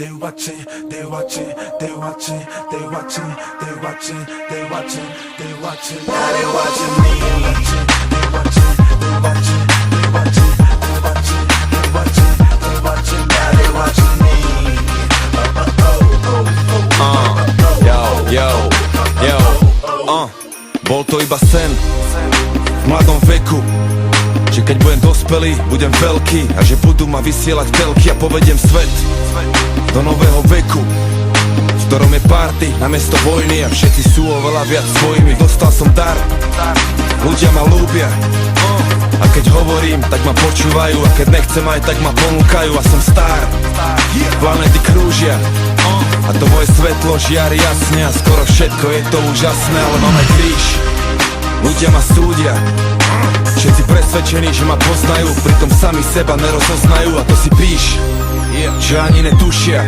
they watching, they watching, they watching, they watching, they watching, they watching, they watching. Now they watching me. They watching, they watching, they watching, they watching, they watching, they watching. Now they watching me. Bol to iba sen v mladom veku, že keď budem dospelý, budem veľký a že budú ma vysielať telky a povediem svet do nového veku, v ktorom je party namiesto vojny a všetci sú oveľa viac svojimi. Dostal som dar, ľudia ma ľúbia a keď hovorím, tak ma počúvajú a keď nechcem aj, tak ma ponúkajú a som star. Planety krúžia a to moje svetlo žiari jasne a skoro všetko je to úžasné, ale mám aj kríž. Ľudia ma súdia, všetci presvedčení, že ma poznajú, pritom sami seba nerozoznajú a to si píš, že ani netušia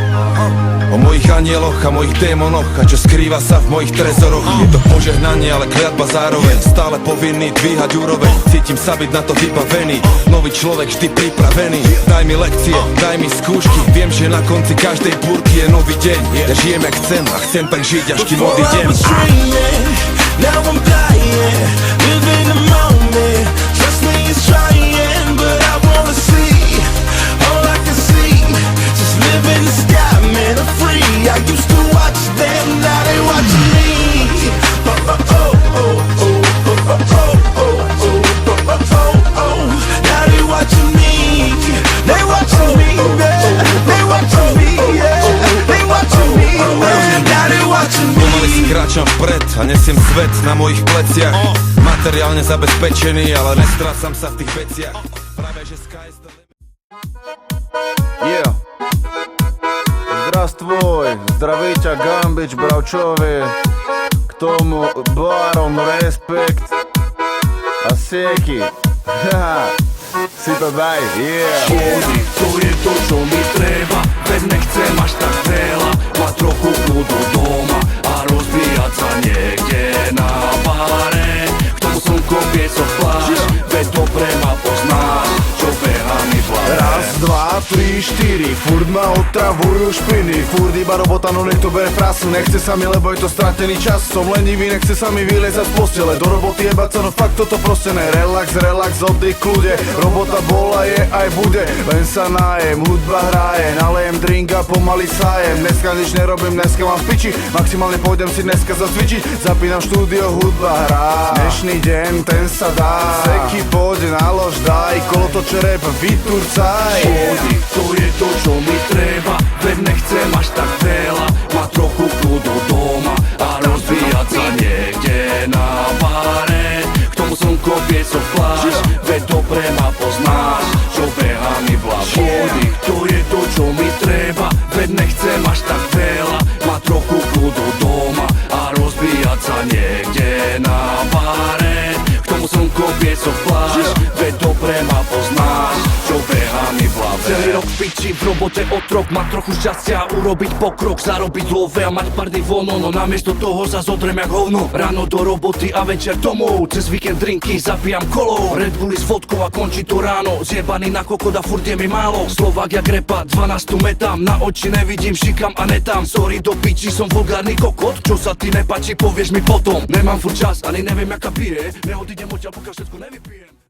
o mojich anieloch a mojich démonoch a čo skrýva sa v mojich trezoroch. Je to požehnanie, ale kliatba zároveň, stále povinný dvíhať úroveň. Cítim sa byť na to vybavený, nový človek vždy pripravený. Daj mi lekcie, daj mi skúšky, viem, že na konci každej búrky je nový deň. Ja žijem jak chcem a chcem tak žiť až kým odídem. Now I'm dying, living the moment. Trust me, it's trying, but I wanna see. All I can see, just live in the sky, man, I'm free. I used to watch them, now they watching me. Oh, oh, oh, oh, oh, oh, oh, oh, oh, oh, oh. Now they watching me. They watching me, man. They watching me, yeah. They watching me, man. Now they watching me. Pomaly si kráčam vpred a nesiem svet na mojich pleciach. Materiálne zabezpečený, ale nestrácam sa v tých veciach. Práve že sky is the limit. Здравствуй, zdraví ťa Gambič, bravčovi. K tomu Baron, respekt a Seki. Si to daj, Škody, to je to, čo mi treba. Veď nechcem až tak veľa, mať trochu kľudu doma a rozbíjať sa niekde na bare. K tomu slnko piecok plášť, veď dobre ma poznáš, čo beha mi v hlave. Raz, dva, tri, štyri, furt ma otravujú špiny. Furt iba robota, no nech to bere frasu. Nechce sa mi, lebo je to stratený čas. Som lenivý, nechce sa mi vylezať z postele. Do roboty jebať sa, no fakt toto proste ne. Relax, relax, oddych, kľude. Robota bola, je aj bude. Len sa nájem, hudba hraje. Nalejem drink a pomaly sájem. Dneska nič nerobím, dneska mám v piči. Maximálne pôjdem si dneska zacvičiť. Zapínam štúdio, hudba hrá. Dnešný deň, ten sa dá. Seky, poď, nalož, daj. Kolotoče rap, vyturcaj. Škody, to je to, čo mi treba. Veď nechcem až tak veľa, mať trochu kľudu doma a rozbíjať sa niekde na bare. K tomu slnko piecok plášť, veď dobre ma poznáš, čo beha mi v hlave. Škody, to je to, čo mi treba. Veď nechcem až tak veľa, mať trochu kľudu doma a rozbíjať sa niekde na bare. K tomu slnko piecok plášť, veď dobre ma poznáš, čo beha mi v hlave. Celý rok v piči, v robote otrok, mať trochu šťastia, urobiť pokrok, zarobiť love a mať pár dej voľno. No namiesto toho sa zodrem jak hovno. Ráno do roboty a večer domov, cez víkend drinky zapijam kolou. Red Bulli s vodkou a končí to ráno. Zjebaný na kokot a furt je mi málo. Slovák jak repa, 12 metám, na oči nevidím, šikam a netám. Sorry do piči, som vulgárny kokot. Čo sa ti nepáči, povieš mi potom. Nemám furt čas, ani neviem jaká pije. Neodídem odtiaľ, pokiaľ všetko nevypijem.